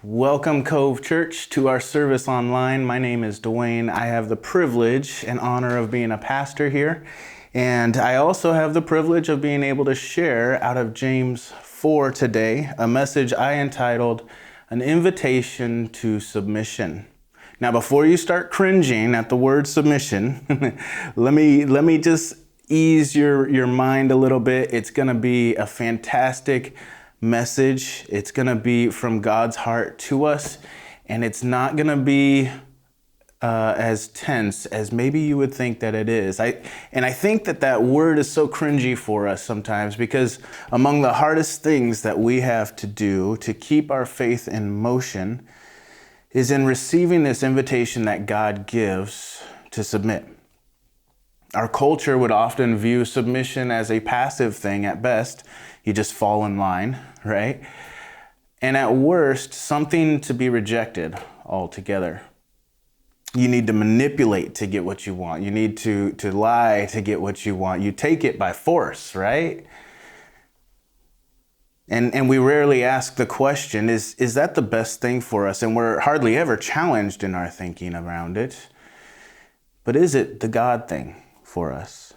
Welcome, Cove Church, to our service online. My name is Dwayne. I have the privilege and honor of being a pastor here. And I also have the privilege of being able to share out of James 4 today, a message I entitled, An Invitation to Submission. Now, before you start cringing at the word submission, let me just ease your mind a little bit. It's going to be a fantastic message. It's going to be from God's heart to us, and it's not going to be as tense as maybe you would think that it is. I think that word is so cringy for us sometimes, because among the hardest things that we have to do to keep our faith in motion is in receiving this invitation that God gives to submit. Our culture would often view submission as a passive thing at best. You just fall in line, right? And at worst, something to be rejected altogether. You need to manipulate to get what you want. You need to lie to get what you want. You take it by force, right? And we rarely ask the question, is that the best thing for us? And we're hardly ever challenged in our thinking around it. But is it the God thing for us?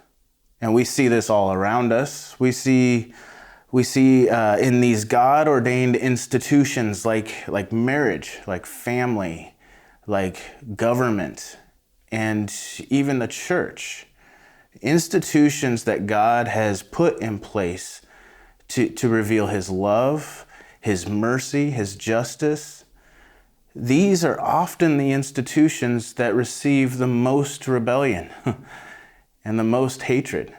And we see this all around us. We see in these God-ordained institutions like marriage, like family, like government, and even the church, institutions that God has put in place to reveal His love, His mercy, His justice. These are often the institutions that receive the most rebellion and the most hatred.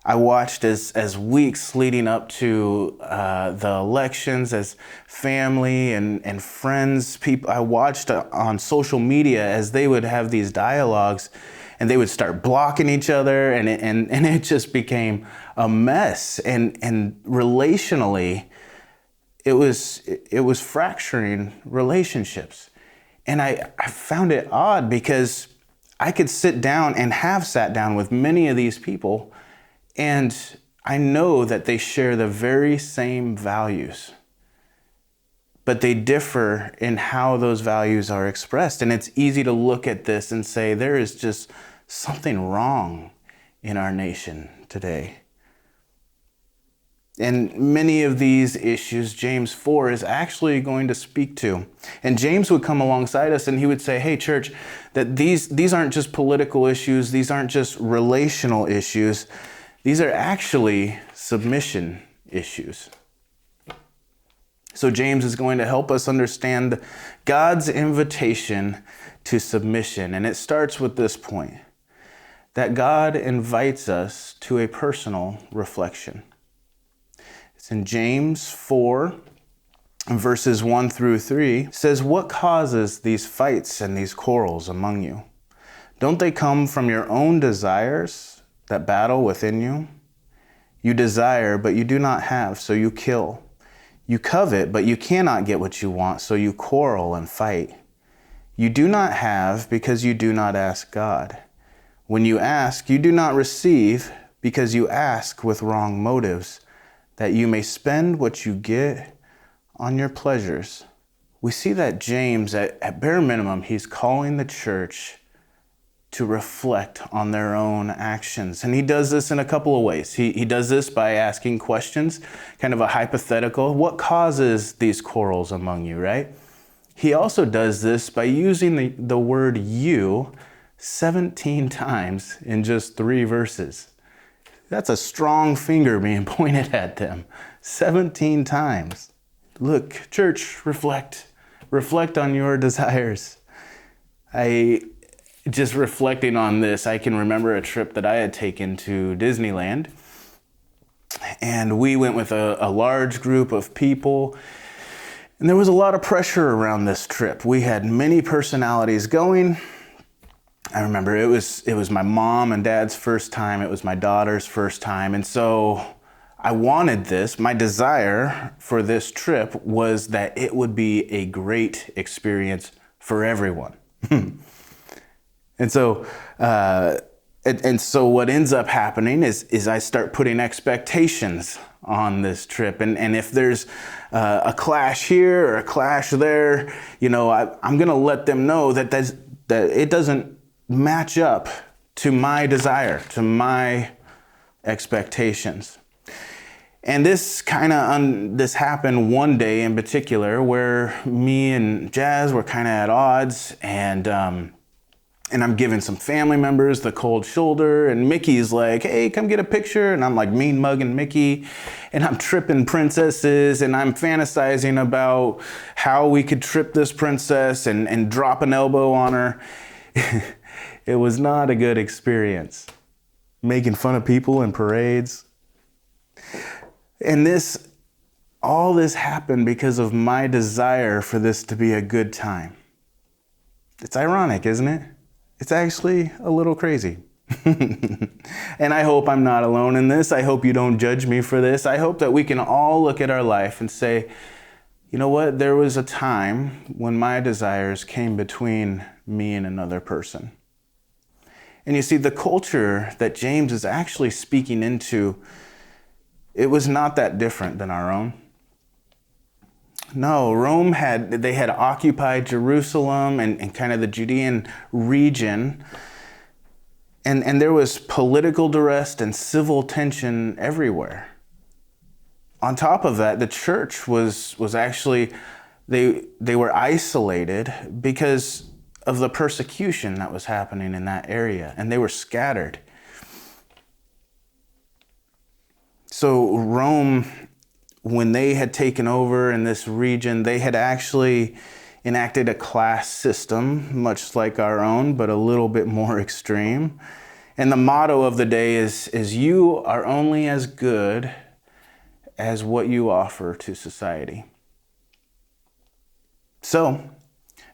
I watched as weeks leading up to the elections, as family and friends, people, I watched on social media as they would have these dialogues, and they would start blocking each other, and it just became a mess. And relationally, it was fracturing relationships. And I found it odd, because I could sit down and have sat down with many of these people, and I know that they share the very same values, but they differ in how those values are expressed. And it's easy to look at this and say, there is just something wrong in our nation today. And many of these issues, James 4 is actually going to speak to. And James would come alongside us and he would say, hey, church, that these aren't just political issues. These aren't just relational issues. These are actually submission issues. So James is going to help us understand God's invitation to submission. And it starts with this point, that God invites us to a personal reflection. It's in James 4, verses 1 through 3. It says, what causes these fights and these quarrels among you? Don't they come from your own desires that battle within you? You desire, but you do not have, so you kill. You covet, but you cannot get what you want, so you quarrel and fight. You do not have because you do not ask God. When you ask, you do not receive because you ask with wrong motives, that you may spend what you get on your pleasures. We see that James, at bare minimum, he's calling the church to reflect on their own actions. And he does this in a couple of ways. He does this by asking questions, kind of a hypothetical. What causes these quarrels among you, right? He also does this by using the word you 17 times in just 3 verses. That's a strong finger being pointed at them 17 times. Look, church, reflect on your desires. Just reflecting on this, I can remember a trip that I had taken to Disneyland, and we went with a large group of people, and there was a lot of pressure around this trip. We had many personalities going. I remember it was my mom and dad's first time, it was my daughter's first time, and so I wanted this. My desire for this trip was that it would be a great experience for everyone. And so And so what ends up happening is I start putting expectations on this trip. And if there's a clash here or a clash there, I'm going to let them know that it doesn't match up to my desire, to my expectations. And this this happened one day in particular where me and Jazz were kind of at odds, and I'm giving some family members the cold shoulder, and Mickey's like, hey, come get a picture. And I'm like mean mugging Mickey, and I'm tripping princesses, and I'm fantasizing about how we could trip this princess and drop an elbow on her. It was not a good experience. Making fun of people in parades. And all this happened because of my desire for this to be a good time. It's ironic, isn't it? It's actually a little crazy. And I hope I'm not alone in this. I hope you don't judge me for this. I hope that we can all look at our life and say, you know what? There was a time when my desires came between me and another person. And you see, the culture that James is actually speaking into, it was not that different than our own. No, Rome had occupied Jerusalem and kind of the Judean region. And there was political unrest and civil tension everywhere. On top of that, the church was actually, they were isolated because of the persecution that was happening in that area, and they were scattered. So Rome, when they had taken over in this region, they had actually enacted a class system, much like our own, but a little bit more extreme. And the motto of the day is you are only as good as what you offer to society. So,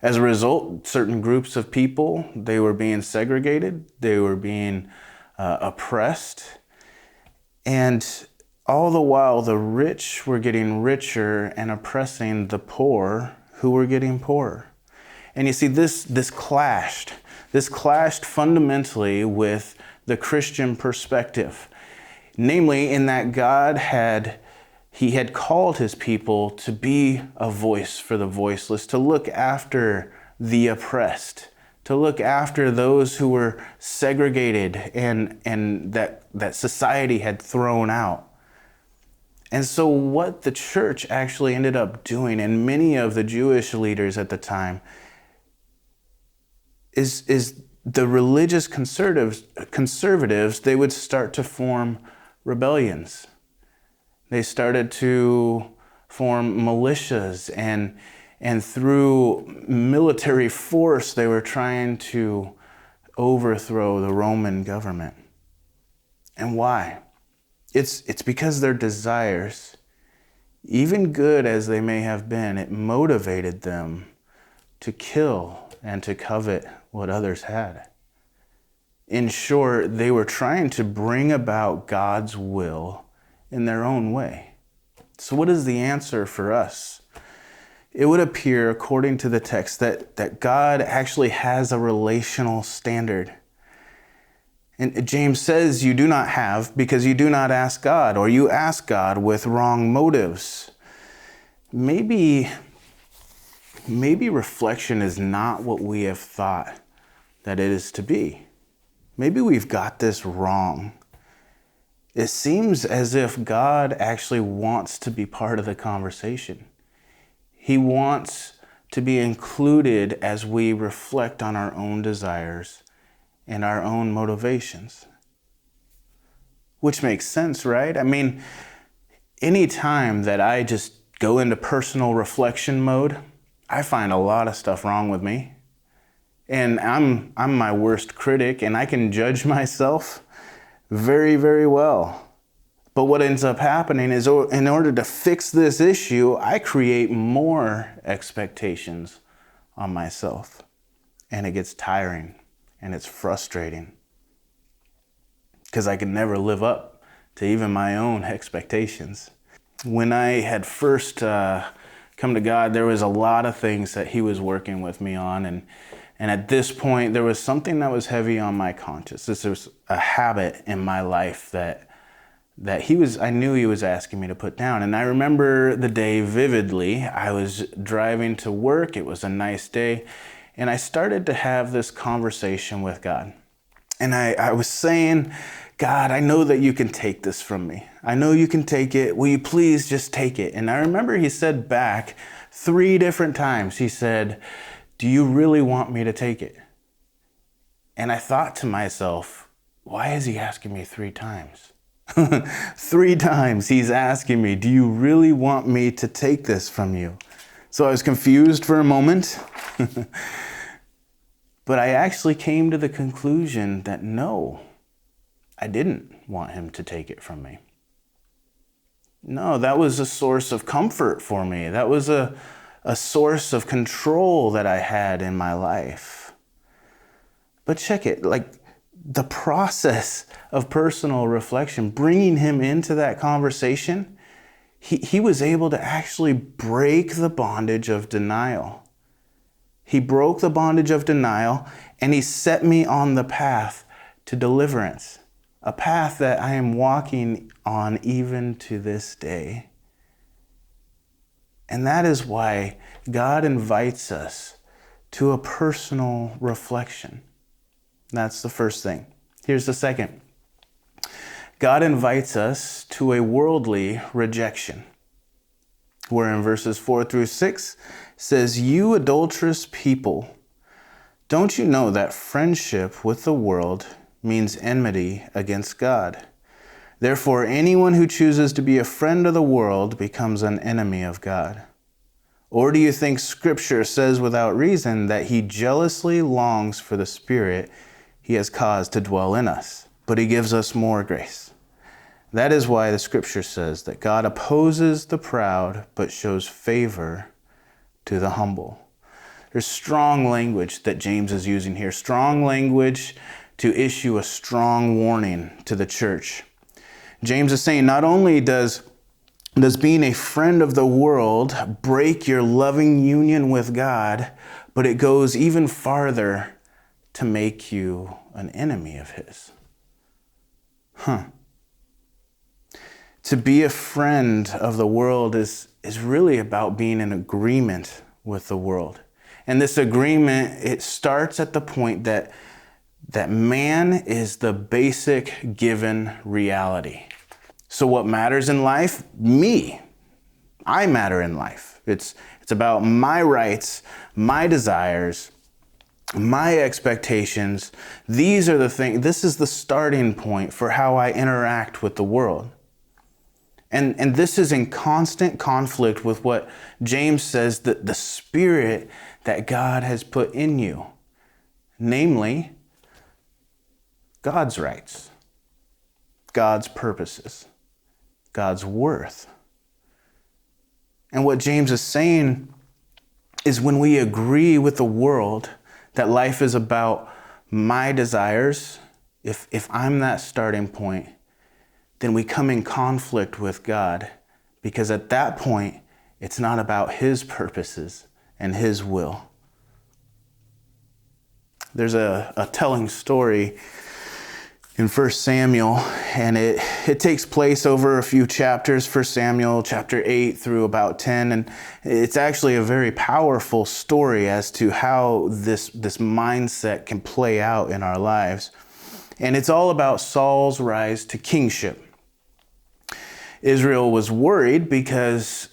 as a result, certain groups of people, they were being segregated, they were being oppressed, and all the while the rich were getting richer and oppressing the poor who were getting poorer. And you see, this clashed fundamentally with the Christian perspective, namely in that God had called his people to be a voice for the voiceless, to look after the oppressed, to look after those who were segregated and that society had thrown out. And so what the church actually ended up doing, and many of the Jewish leaders at the time, is the religious conservatives, they would start to form rebellions. They started to form militias, and through military force, they were trying to overthrow the Roman government. And why? It's because their desires, even good as they may have been, it motivated them to kill and to covet what others had. In short, they were trying to bring about God's will in their own way. So what is the answer for us? It would appear, according to the text, that God actually has a relational standard. And James says you do not have because you do not ask God, or you ask God with wrong motives. Maybe reflection is not what we have thought that it is to be. Maybe we've got this wrong. It seems as if God actually wants to be part of the conversation. He wants to be included as we reflect on our own desires and our own motivations. Which makes sense, right? I mean, any time that I just go into personal reflection mode, I find a lot of stuff wrong with me. And I'm my worst critic, and I can judge myself very, very well. But what ends up happening is, in order to fix this issue, I create more expectations on myself. And it gets tiring, and it's frustrating. Because I can never live up to even my own expectations. When I had first come to God, there was a lot of things that He was working with me on, and And at this point, there was something that was heavy on my conscience. This was a habit in my life that I knew he was asking me to put down. And I remember the day vividly. I was driving to work. It was a nice day. And I started to have this conversation with God. And I was saying, God, I know that you can take this from me. I know you can take it. Will you please just take it? And I remember he said back 3 different times, he said, do you really want me to take it? And I thought to myself, why is he asking me 3 times? 3 times he's asking me, do you really want me to take this from you? So I was confused for a moment. But I actually came to the conclusion that no, I didn't want him to take it from me. No, that was a source of comfort for me. That was a source of control that I had in my life. But check it, like the process of personal reflection, bringing him into that conversation, he was able to actually break the bondage of denial. He broke the bondage of denial, and he set me on the path to deliverance, a path that I am walking on even to this day. And that is why God invites us to a personal reflection. That's the first thing. Here's the second. God invites us to a worldly rejection. Where in verses 4 through 6 says, you adulterous people, don't you know that friendship with the world means enmity against God? Therefore, anyone who chooses to be a friend of the world becomes an enemy of God. Or do you think Scripture says without reason that he jealously longs for the Spirit he has caused to dwell in us, but he gives us more grace? That is why the Scripture says that God opposes the proud, but shows favor to the humble. There's strong language that James is using here, strong language to issue a strong warning to the church. James is saying not only does being a friend of the world break your loving union with God, but it goes even farther to make you an enemy of his. To be a friend of the world is really about being in agreement with the world. And this agreement, it starts at the point that man is the basic given reality. So what matters in life? Me. I matter in life. It's about my rights, my desires, my expectations. These are the things. This is the starting point for how I interact with the world. And this is in constant conflict with what James says, that the Spirit that God has put in you. Namely, God's rights, God's purposes, God's worth. And what James is saying is when we agree with the world that life is about my desires, if I'm that starting point, then we come in conflict with God, because at that point, it's not about his purposes and his will. There's a telling story in 1 Samuel, and it takes place over a few chapters, 1 Samuel chapter 8 through about 10, and it's actually a very powerful story as to how this mindset can play out in our lives. And it's all about Saul's rise to kingship. Israel was worried because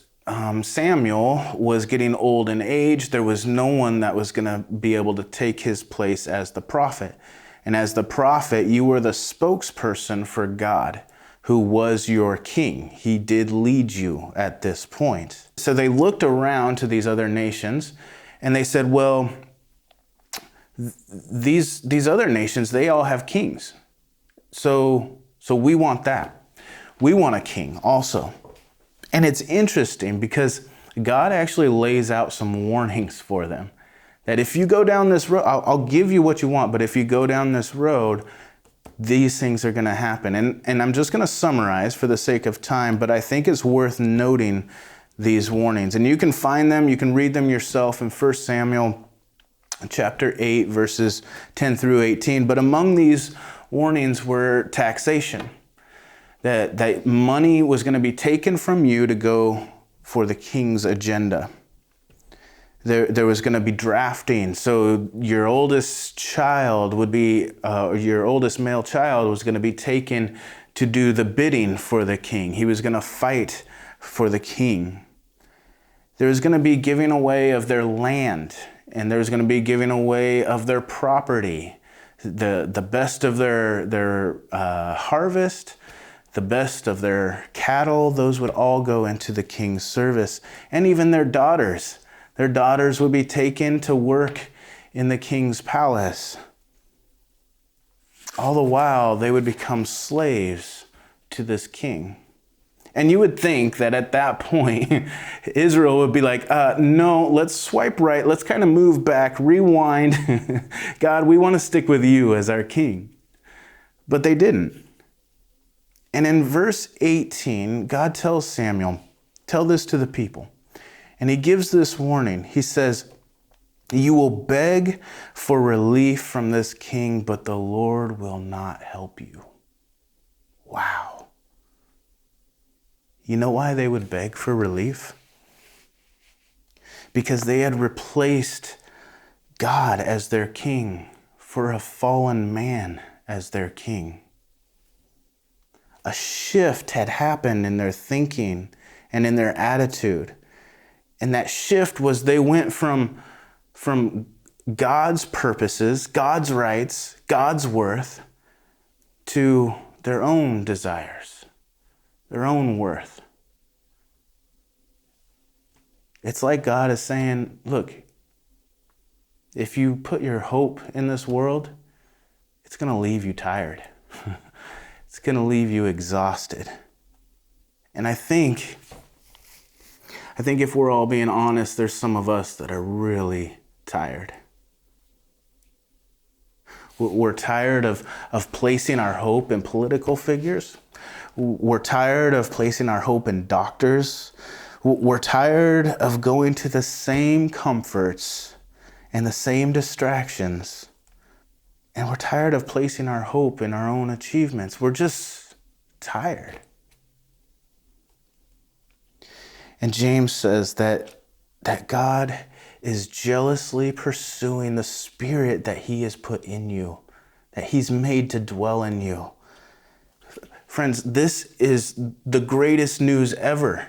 Samuel was getting old in age. There was no one that was going to be able to take his place as the prophet. And as the prophet, you were the spokesperson for God, who was your king. He did lead you at this point. So they looked around to these other nations and they said, well, these other nations, they all have kings. So we want that. We want a king also. And it's interesting because God actually lays out some warnings for them. That if you go down this road, I'll give you what you want, but if you go down this road, these things are going to happen. And I'm just going to summarize for the sake of time, but I think it's worth noting these warnings. And you can find them, you can read them yourself in 1 Samuel chapter 8, verses 10 through 18. But among these warnings were taxation, that money was going to be taken from you to go for the king's agenda. There was going to be drafting. So your oldest child would be, your oldest male child was going to be taken to do the bidding for the king. He was going to fight for the king. There was going to be giving away of their land, and there was going to be giving away of their property, the best of their harvest, the best of their cattle. Those would all go into the king's service, and even their daughters. Their daughters would be taken to work in the king's palace. All the while, they would become slaves to this king. And you would think that at that point, Israel would be like, no, let's swipe right. Let's kind of move back, rewind. God, we want to stick with you as our king. But they didn't. And in verse 18, God tells Samuel, tell this to the people. And he gives this warning. He says, you will beg for relief from this king, but the Lord will not help you. Wow. You know why they would beg for relief? Because they had replaced God as their king for a fallen man as their king. A shift had happened in their thinking and in their attitude. And that shift was they went from God's purposes, God's rights, God's worth, to their own desires, their own worth. It's like God is saying, look, if you put your hope in this world, it's going to leave you tired. It's going to leave you exhausted. And I think if we're all being honest, there's some of us that are really tired. We're tired of placing our hope in political figures. We're tired of placing our hope in doctors. We're tired of going to the same comforts and the same distractions. And we're tired of placing our hope in our own achievements. We're just tired. And James says that God is jealously pursuing the spirit that he has put in you, that he's made to dwell in you. Friends, this is the greatest news ever.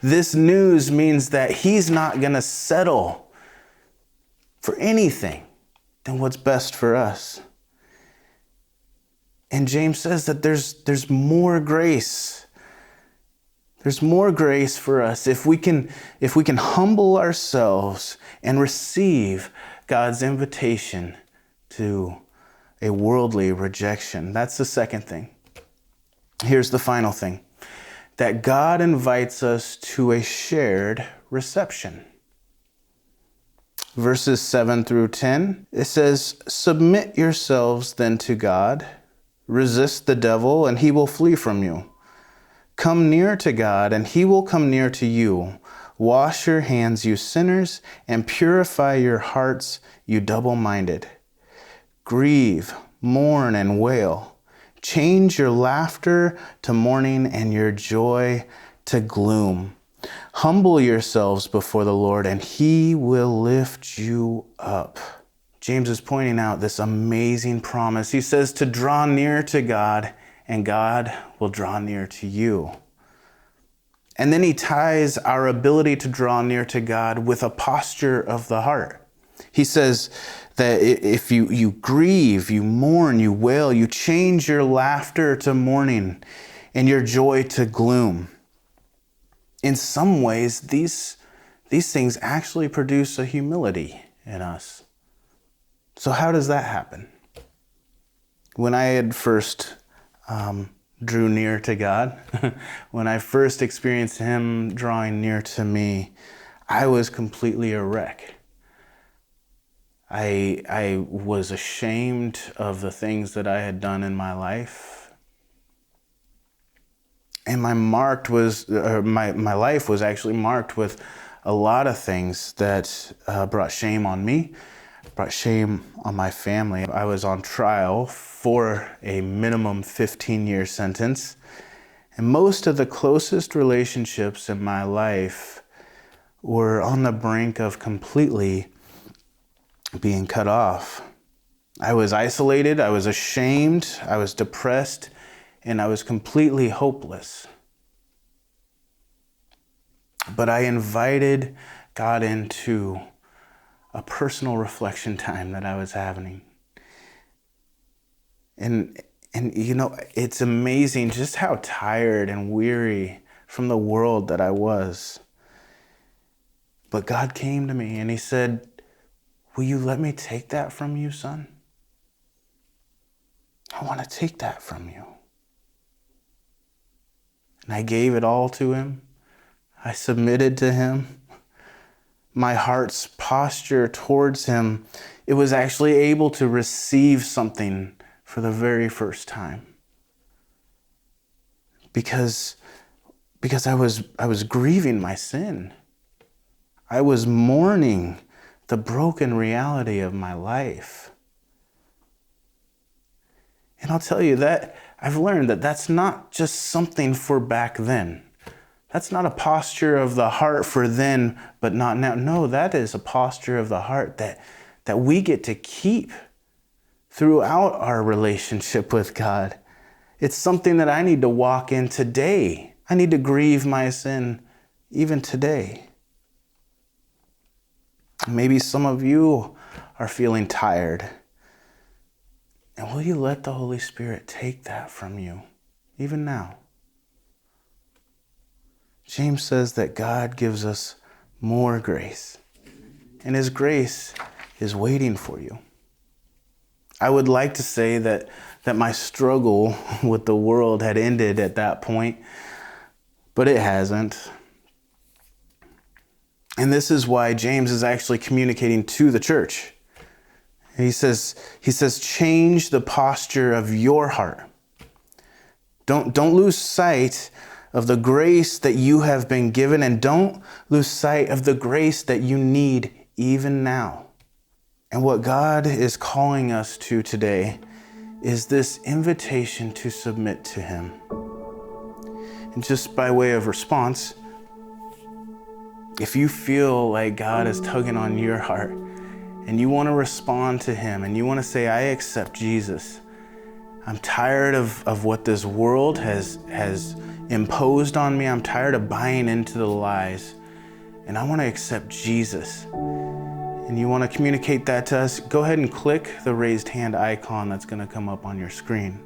This news means that he's not going to settle for anything than what's best for us. And James says that there's more grace. There's more grace for us if we can humble ourselves and receive God's invitation to a worldly rejection. That's the second thing. Here's the final thing, that God invites us to a shared reception. Verses 7 through 10, it says, submit yourselves then to God, resist the devil, and he will flee from you. Come near to God, and he will come near to you. Wash your hands, you sinners, and purify your hearts, you double-minded. Grieve, mourn, and wail. Change your laughter to mourning and your joy to gloom. Humble yourselves before the Lord, and he will lift you up. James is pointing out this amazing promise. He says to draw near to God, and God will draw near to you. And then he ties our ability to draw near to God with a posture of the heart. He says that if you grieve, you mourn, you wail, you change your laughter to mourning and your joy to gloom. In some ways, these things actually produce a humility in us. So how does that happen? When I had first drew near to God, when I first experienced him drawing near to me, I was completely a wreck. I was ashamed of the things that I had done in my life. And my life was actually marked with a lot of things that brought shame on me. brought shame on my family. I was on trial for a minimum 15-year sentence. And most of the closest relationships in my life were on the brink of completely being cut off. I was isolated, I was ashamed, I was depressed, and I was completely hopeless. But I invited God into a personal reflection time that I was having. And it's amazing just how tired and weary from the world that I was. But God came to me and he said, will you let me take that from you, son? I want to take that from you. And I gave it all to him. I submitted to him. My heart's posture towards him, it was actually able to receive something for the very first time. Because I was grieving my sin. I was mourning the broken reality of my life. And I'll tell you that I've learned that that's not just something for back then. That's not a posture of the heart for then, but not now. No, that is a posture of the heart that we get to keep throughout our relationship with God. It's something that I need to walk in today. I need to grieve my sin even today. Maybe some of you are feeling tired. And will you let the Holy Spirit take that from you, even now? James says that God gives us more grace, and his grace is waiting for you. I would like to say that my struggle with the world had ended at that point, but it hasn't. And this is why James is actually communicating to the church. He says, change the posture of your heart. Don't lose sight of the grace that you have been given, and don't lose sight of the grace that you need even now. And what God is calling us to today is this invitation to submit to him. And just by way of response, if you feel like God is tugging on your heart and you want to respond to him and you want to say, I accept Jesus. I'm tired of what this world has imposed on me. I'm tired of buying into the lies, and I want to accept Jesus. And you want to communicate that to us, go ahead and click the raised hand icon that's going to come up on your screen.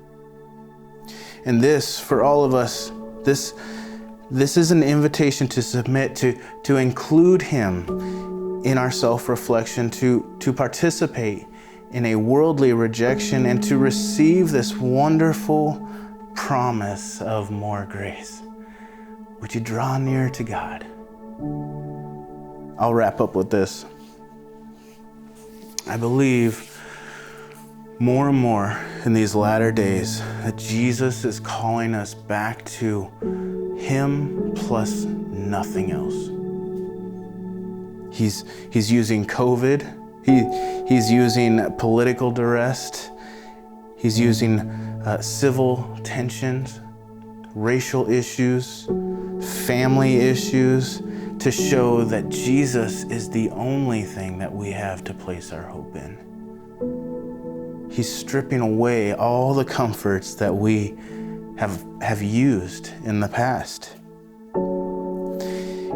And this, for all of us, this is an invitation to submit, to include him in our self-reflection, to participate in a worldly rejection, and to receive this wonderful promise of more grace. Would you draw near to God? I'll wrap up with this. I believe more and more in these latter days that Jesus is calling us back to him plus nothing else. He's using COVID. He's using political duress. He's using civil tensions, racial issues, family issues, to show that Jesus is the only thing that we have to place our hope in. He's stripping away all the comforts that we have used in the past.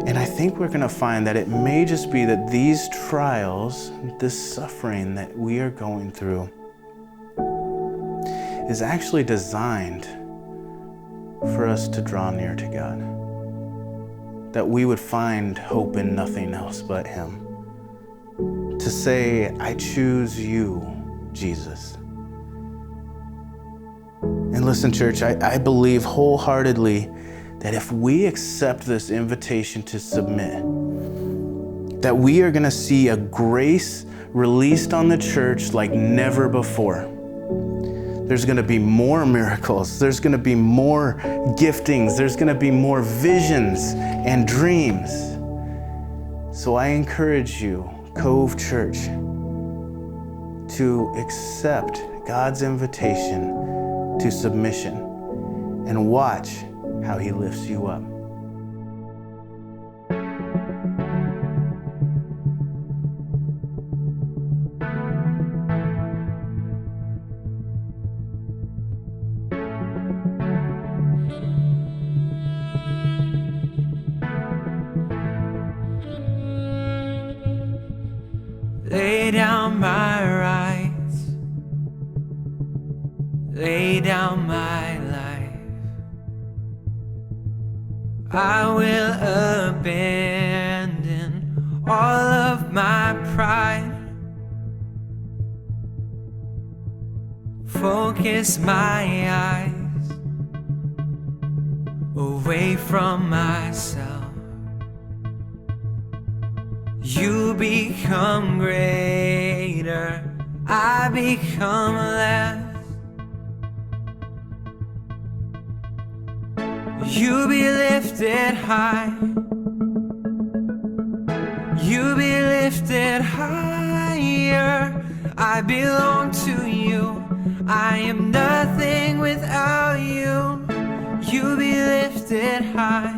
And I think we're going to find that it may just be that these trials, this suffering that we are going through, is actually designed for us to draw near to God. That we would find hope in nothing else but him. To say, I choose you, Jesus. And listen, church, I believe wholeheartedly that if we accept this invitation to submit, that we are going to see a grace released on the church like never before. There's going to be more miracles. There's going to be more giftings. There's going to be more visions and dreams. So I encourage you, Cove Church, to accept God's invitation to submission and watch how He lifts you up. Lay down my rights, lay down my life. I will abandon all of my pride, focus my eyes away from myself. You become greater, I become less. You be lifted high, you be lifted higher. I belong to you, I am nothing without you. You be lifted high,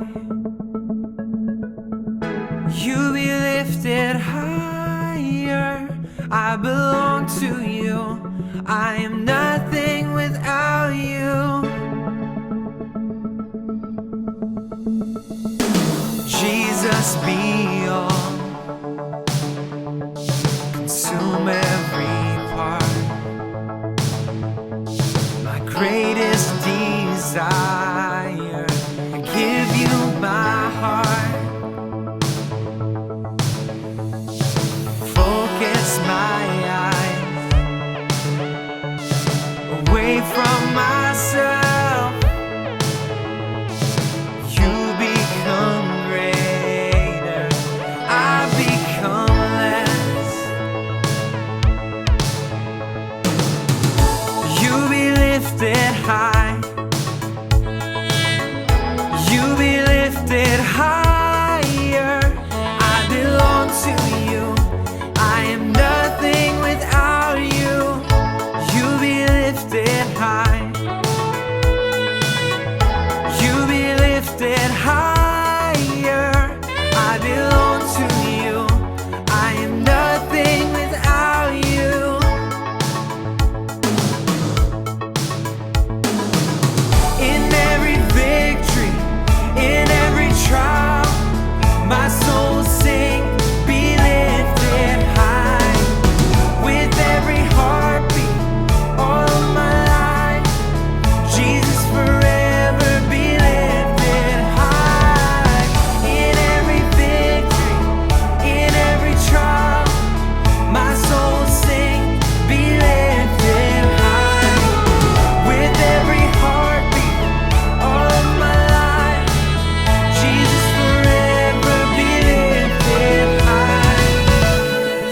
you be lifted higher. I belong to you, I am nothing without you. Jesus, be all, consume every part. My greatest desire, I give you my heart. Focus my eyes away from myself. You become greater, I become less. You be lifted high, you be lifted higher. I belong to you, I am nothing without you. You be lifted high, you be lifted higher. I belong to you, I am nothing without you. In every victory, in every trial, my soul will sing, be lifted high. With every heartbeat, all of my life, Jesus forever be lifted high. In every victory, in every trial, my soul will sing, be lifted high. With every heartbeat, all of my life, Jesus forever be lifted high.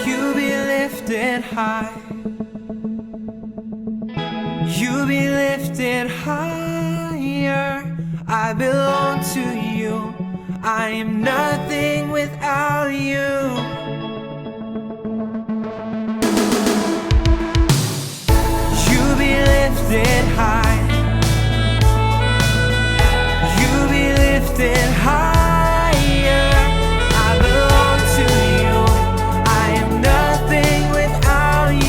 You be lifted high, you be lifted higher. I belong to you, I am nothing without you. You be lifted high, you be lifted higher. I belong to you, I am nothing without you.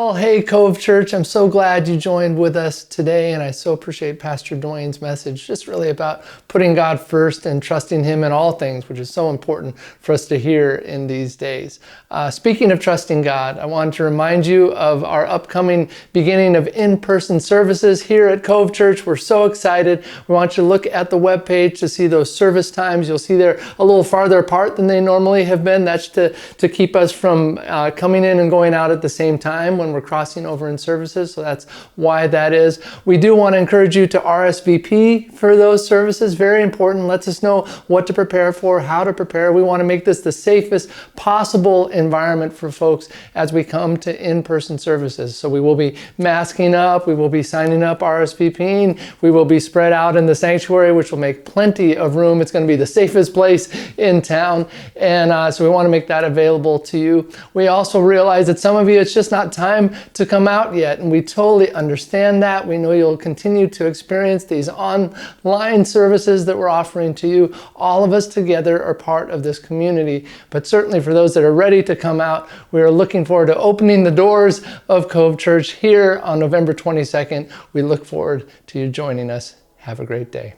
Well, hey, Cove Church, I'm so glad you joined with us today, and I so appreciate Pastor Dwayne's message, just really about putting God first and trusting Him in all things, which is so important for us to hear in these days. Speaking of trusting God, I wanted to remind you of our upcoming beginning of in-person services here at Cove Church. We're so excited. We want you to look at the webpage to see those service times. You'll see they're a little farther apart than they normally have been. That's to keep us from coming in and going out at the same time when we're crossing over in services. So that's why that is. We do want to encourage you to RSVP for those services. Very important. Lets us know what to prepare for, how to prepare. We want to make this the safest possible environment for folks as we come to in-person services. So we will be masking up, we will be signing up, RSVPing, we will be spread out in the sanctuary, which will make plenty of room. It's going to be the safest place in town, and so we want to make that available to you. We also realize that some of you, it's just not time to come out yet, and we totally understand that. We know you'll continue to experience these online services that we're offering to you. All of us together are part of this community, but certainly for those that are ready to come out, we are looking forward to opening the doors of Cove Church here on November 22nd. We look forward to you joining us. Have a great day.